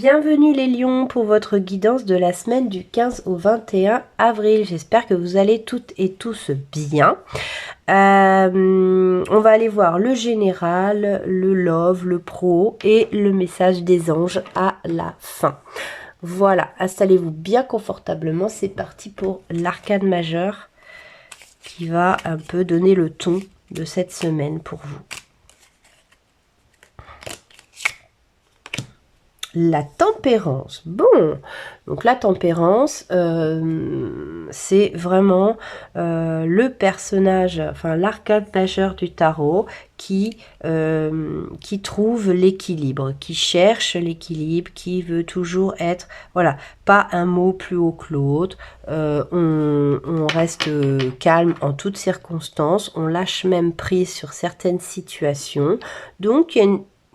Bienvenue les lions pour votre guidance de la semaine du 15 au 21 avril. J'espère que vous allez toutes et tous bien. On va aller voir le général, le love, le pro et le message des anges à la fin. Voilà, installez-vous bien confortablement. C'est parti pour l'arcane majeur qui va un peu donner le ton de cette semaine pour vous. La tempérance. Bon, donc la tempérance, c'est vraiment le personnage, enfin l'arcane majeur du tarot qui trouve l'équilibre, qui cherche l'équilibre, qui veut toujours être, voilà, pas un mot plus haut que l'autre. On reste calme en toutes circonstances, on lâche même prise sur certaines situations. Donc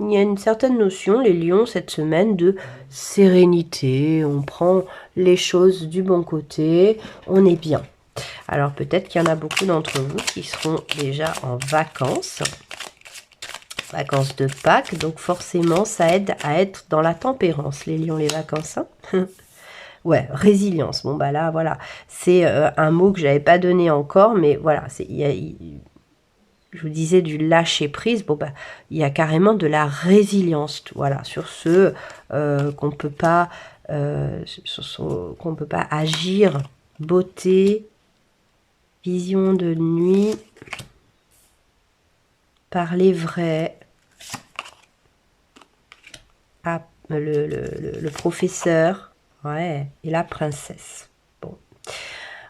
il y a une certaine notion, les lions, cette semaine, de sérénité. On prend les choses du bon côté, on est bien. Alors peut-être qu'il y en a beaucoup d'entre vous qui seront déjà en vacances. Vacances de Pâques, donc forcément, ça aide à être dans la tempérance, les lions, les vacances. Hein. Ouais, résilience. Bon, bah là, voilà. C'est un mot que je n'avais pas donné encore, mais voilà, je vous disais du lâcher prise, bon bah il y a carrément de la résilience, voilà, sur ce qu'on peut pas agir, beauté, vision de nuit, parler vrai, le professeur, ouais, et la princesse. Bon.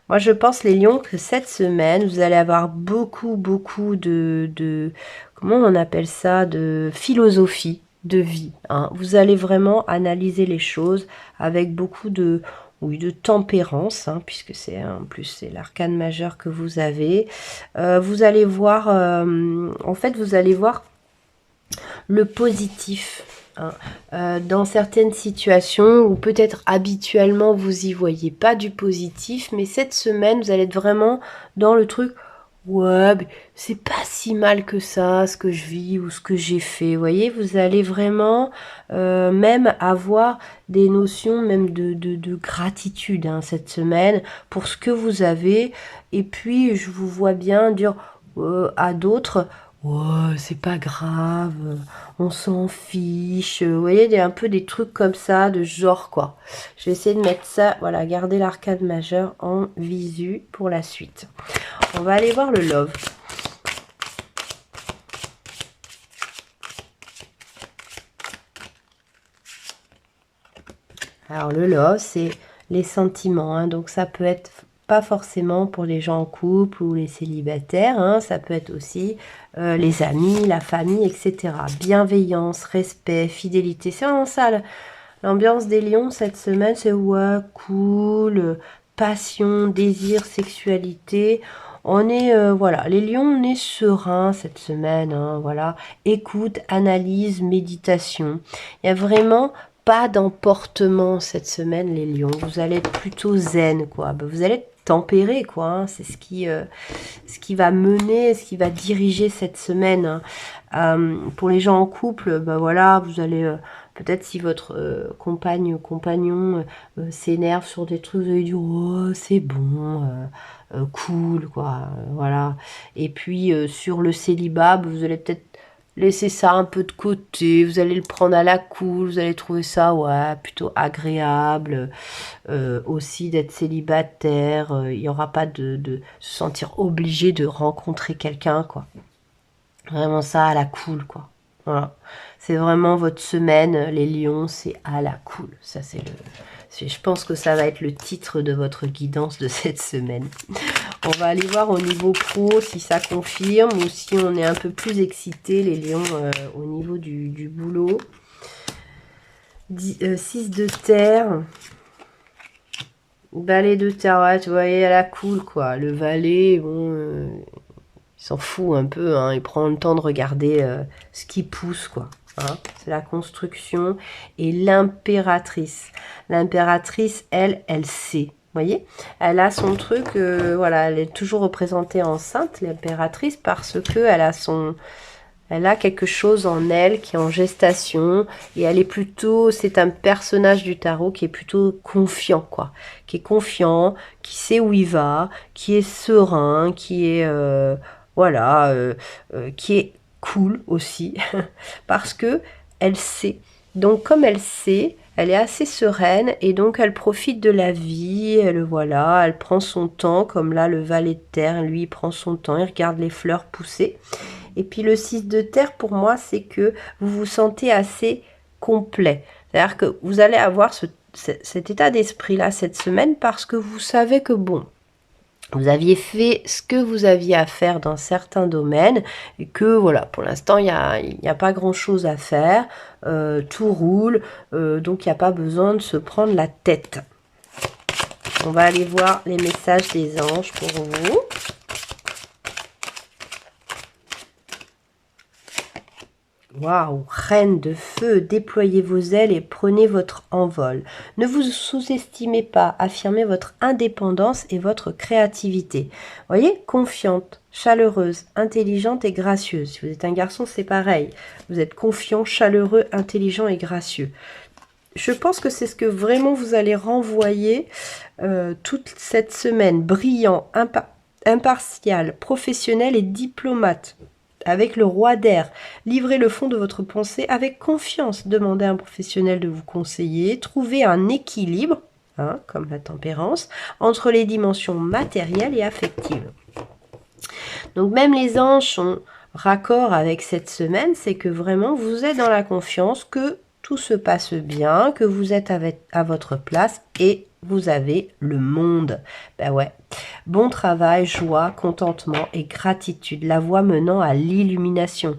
Moi, je pense, les lions, que cette semaine, vous allez avoir beaucoup de comment on appelle ça, de philosophie de vie. Hein. Vous allez vraiment analyser les choses avec beaucoup de, oui, de tempérance, hein, puisque c'est en plus c'est l'arcane majeur que vous avez. Vous allez voir, en fait, vous allez voir le positif. Dans certaines situations où peut-être habituellement vous y voyez pas du positif, mais cette semaine vous allez être vraiment dans le truc, ouais, c'est pas si mal que ça ce que je vis ou ce que j'ai fait, vous voyez, vous allez vraiment même avoir des notions même de gratitude, hein, cette semaine pour ce que vous avez. Et puis je vous vois bien dire à d'autres, ouais, c'est pas grave, on s'en fiche. Vous voyez, il y a un peu des trucs comme ça, de genre, quoi. Je vais essayer de mettre ça, voilà, garder l'arcane majeur en visu pour la suite. On va aller voir le love. Alors, le love, c'est les sentiments, hein, donc ça peut être pas forcément pour les gens en couple ou les célibataires, hein, ça peut être aussi les amis, la famille, etc. Bienveillance, respect, fidélité, c'est vraiment ça l'ambiance des lions cette semaine, c'est ouais, cool, passion, désir, sexualité. On est, voilà, les lions, on est serein cette semaine, hein, voilà. Écoute, analyse, méditation. Il y a vraiment pas d'emportement cette semaine, les lions. Vous allez être plutôt zen, quoi. Vous allez être tempéré, quoi. Hein. C'est ce qui va mener, ce qui va diriger cette semaine. Hein. Pour les gens en couple, bah voilà, vous allez peut-être si votre compagnon s'énerve sur des trucs, vous allez dire oh c'est bon, cool, quoi. Voilà. Et puis sur le célibat, vous allez peut-être laisser ça un peu de côté, vous allez le prendre à la cool, vous allez trouver ça ouais, plutôt agréable, aussi d'être célibataire, il n'y aura pas de se sentir obligé de rencontrer quelqu'un, quoi. Vraiment ça à la cool, quoi. Voilà. C'est vraiment votre semaine, les lions, c'est à la cool. Ça, je pense que ça va être le titre de votre guidance de cette semaine. On va aller voir au niveau pro si ça confirme ou si on est un peu plus excité, les lions, au niveau du boulot. 6 de terre. Balai de terre, ouais, tu voyez, à la cool, quoi. Le valet, bon... il s'en fout un peu, hein, il prend le temps de regarder ce qui pousse, quoi. Hein. C'est la construction. Et l'impératrice. L'impératrice, elle sait. Vous voyez, elle a son truc, voilà, elle est toujours représentée enceinte, l'impératrice, parce que elle a Elle a quelque chose en elle qui est en gestation et elle est plutôt, c'est un personnage du tarot qui est plutôt confiant, quoi. Qui est confiant, qui sait où il va, qui est serein, qui est, voilà, qui est cool aussi parce que elle sait. Donc comme elle sait, elle est assez sereine et donc elle profite de la vie, elle, voilà, elle prend son temps, comme là le valet de terre, lui il prend son temps, il regarde les fleurs pousser. Et puis le 6 de terre, pour moi, c'est que vous vous sentez assez complet. C'est-à-dire que vous allez avoir cet état d'esprit-là cette semaine parce que vous savez que bon, vous aviez fait ce que vous aviez à faire dans certains domaines et que voilà, pour l'instant, il n'y a pas grand-chose à faire. Tout roule, donc il n'y a pas besoin de se prendre la tête. On va aller voir les messages des anges pour vous. Waouh, reine de feu, déployez vos ailes et prenez votre envol. Ne vous sous-estimez pas, affirmez votre indépendance et votre créativité. Voyez, confiante, chaleureuse, intelligente et gracieuse. Si vous êtes un garçon, c'est pareil. Vous êtes confiant, chaleureux, intelligent et gracieux. Je pense que c'est ce que vraiment vous allez renvoyer toute cette semaine. Brillant, impartial, professionnel et diplomate. Avec le roi d'air, livrez le fond de votre pensée avec confiance. Demandez à un professionnel de vous conseiller. Trouvez un équilibre, hein, comme la tempérance, entre les dimensions matérielles et affectives. Donc même les anges sont raccord avec cette semaine, c'est que vraiment vous êtes dans la confiance, que tout se passe bien, que vous êtes à votre place et vous avez le monde. Ben ouais. Bon travail, joie, contentement et gratitude. La voie menant à l'illumination.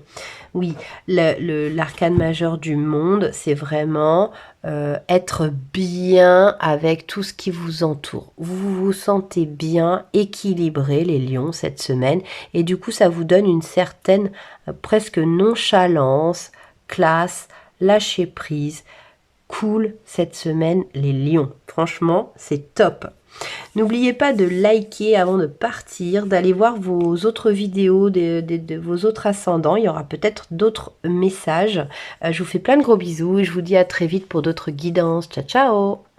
Oui, l'arcane majeur du monde, c'est vraiment être bien avec tout ce qui vous entoure. Vous vous sentez bien équilibré, les lions, cette semaine. Et du coup, ça vous donne une certaine presque nonchalance, classe, lâcher prise. Cool cette semaine, les lions. Franchement, c'est top. N'oubliez pas de liker avant de partir, d'aller voir vos autres vidéos de vos autres ascendants. Il y aura peut-être d'autres messages. Je vous fais plein de gros bisous et je vous dis à très vite pour d'autres guidances. Ciao, ciao!